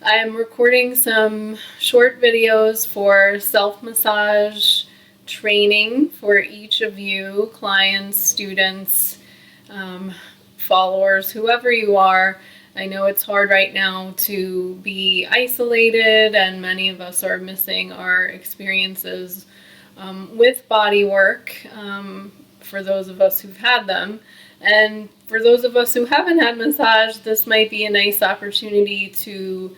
I'm recording some short videos for self-massage training for each of you, clients, students, followers, whoever you are. I know it's hard right now to be isolated, and many of us are missing our experiences with body work, for those of us who've had them. And for those of us who haven't had massage, this might be a nice opportunity to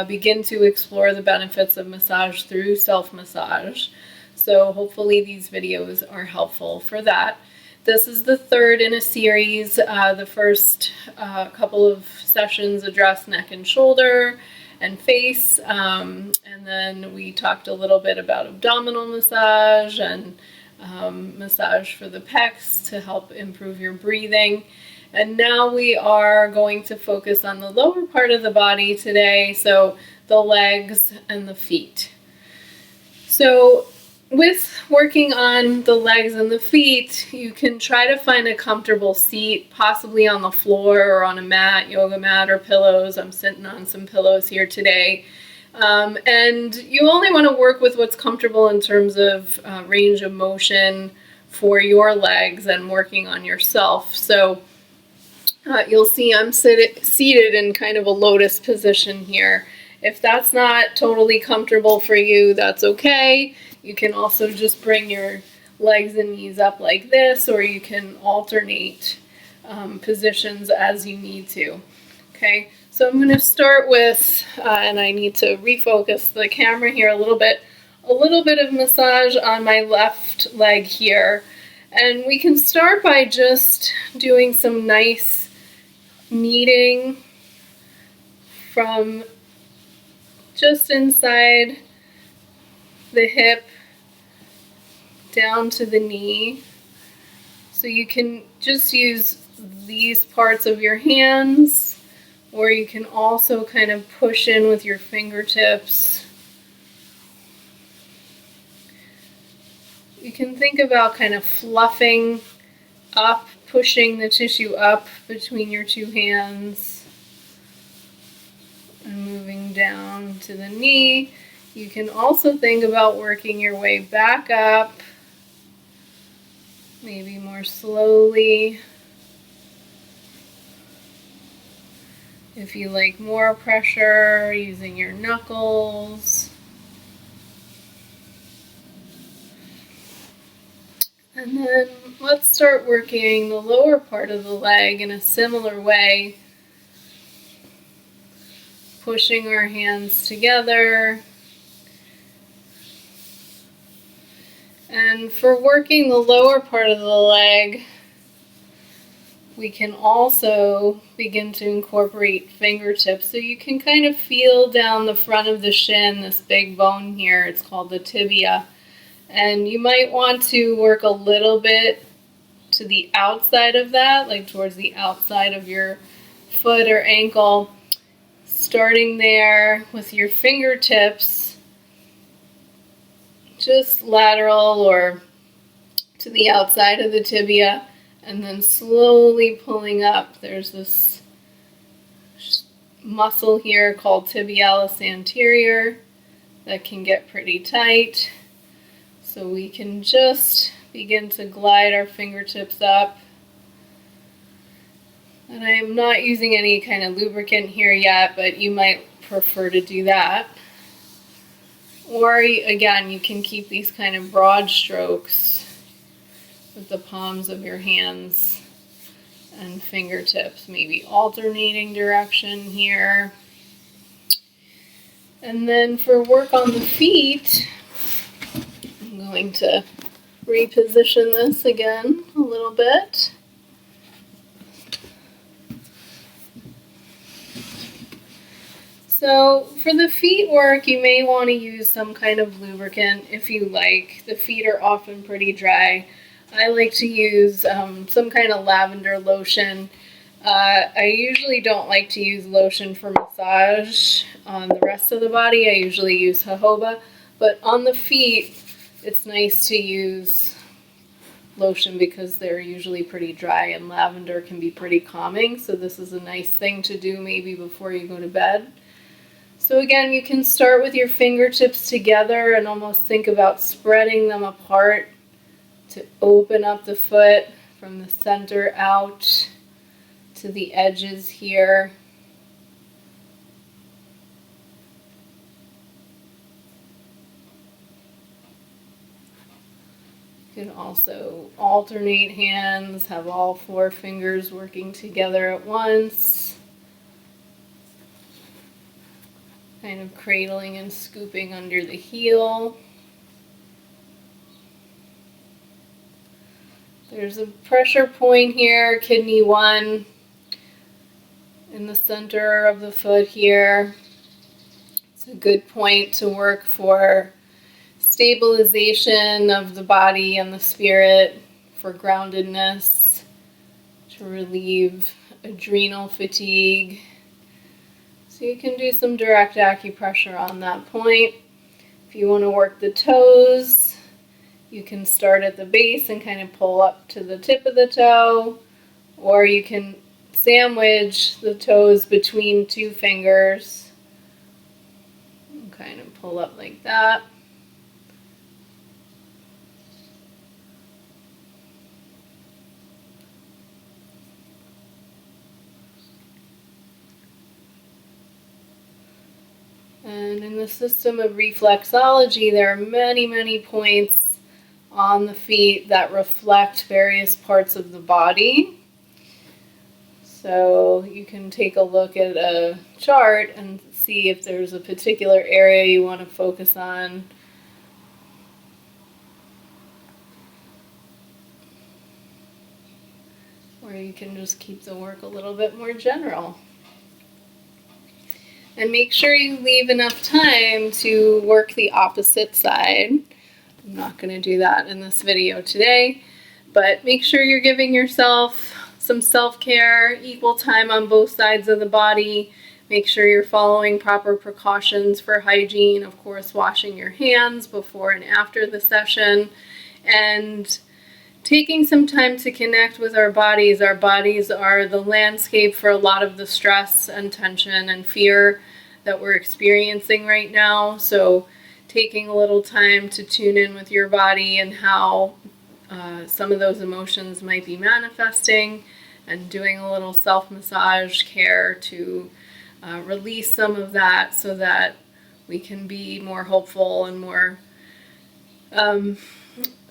begin to explore the benefits of massage through self-massage. So hopefully these videos are helpful for that. This is the third in a series. The first couple of sessions address neck and shoulder and face, and then we talked a little bit about abdominal massage and massage for the pecs to help improve your breathing. And now we are going to focus on the lower part of the body today, so the legs and the feet. So with working on the legs and the feet, you can try to find a comfortable seat, possibly on the floor or on a mat, yoga mat or pillows. I'm sitting on some pillows here today. And you only want to work with what's comfortable in terms of range of motion for your legs and working on yourself. So you'll see I'm seated in kind of a lotus position here. If that's not totally comfortable for you, that's okay. You can also just bring your legs and knees up like this, or you can alternate positions as you need to. Okay, so I'm going to start with, and I need to refocus the camera here a little bit of massage on my left leg here. And we can start by just doing some nice kneading from just inside the hip down to the knee. So you can just use these parts of your hands, or you can also kind of push in with your fingertips. You can think about kind of fluffing up, pushing the tissue up between your two hands and moving down to the knee. You can also think about working your way back up, maybe more slowly. If you like more pressure, using your knuckles. And then let's start working the lower part of the leg in a similar way. Pushing our hands together. And for working the lower part of the leg, we can also begin to incorporate fingertips. So you can kind of feel down the front of the shin, this big bone here. It's called the tibia. And you might want to work a little bit to the outside of that, like towards the outside of your foot or ankle. Starting there with your fingertips, just lateral or to the outside of the tibia, and then slowly pulling up. There's this muscle here called tibialis anterior that can get pretty tight. So we can just begin to glide our fingertips up. And I'm not using any kind of lubricant here yet, but you might prefer to do that. Or again, you can keep these kind of broad strokes with the palms of your hands and fingertips, maybe alternating direction here. And then for work on the feet, I'm going to reposition this again a little bit. So for the feet work, you may want to use some kind of lubricant if you like. The feet are often pretty dry. I like to use some kind of lavender lotion. I usually don't like to use lotion for massage on the rest of the body. I usually use jojoba, but on the feet, it's nice to use lotion because they're usually pretty dry, and lavender can be pretty calming, so this is a nice thing to do maybe before you go to bed. So again, you can start with your fingertips together and almost think about spreading them apart to open up the foot from the center out to the edges here. You can also alternate hands, have all 4 fingers working together at once. Kind of cradling and scooping under the heel. There's a pressure point here, kidney 1, in the center of the foot here. It's a good point to work for stabilization of the body and the spirit, for groundedness, to relieve adrenal fatigue. So you can do some direct acupressure on that point. If you want to work the toes, you can start at the base and kind of pull up to the tip of the toe, or you can sandwich the toes between 2 fingers and kind of pull up like that. And in the system of reflexology, there are many, many points on the feet that reflect various parts of the body. So you can take a look at a chart and see if there's a particular area you want to focus on. Or you can just keep the work a little bit more general. And make sure you leave enough time to work the opposite side. I'm not going to do that in this video today, but make sure you're giving yourself some self-care, equal time on both sides of the body. Make sure you're following proper precautions for hygiene, of course, washing your hands before and after the session, and taking some time to connect with our bodies. Our bodies are the landscape for a lot of the stress and tension and fear that we're experiencing right now. So taking a little time to tune in with your body and how some of those emotions might be manifesting, and doing a little self-massage care to release some of that so that we can be more hopeful and more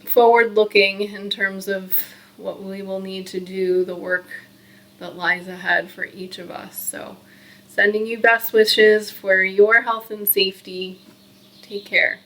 forward-looking in terms of what we will need to do, the work that lies ahead for each of us. So sending you best wishes for your health and safety. Take care.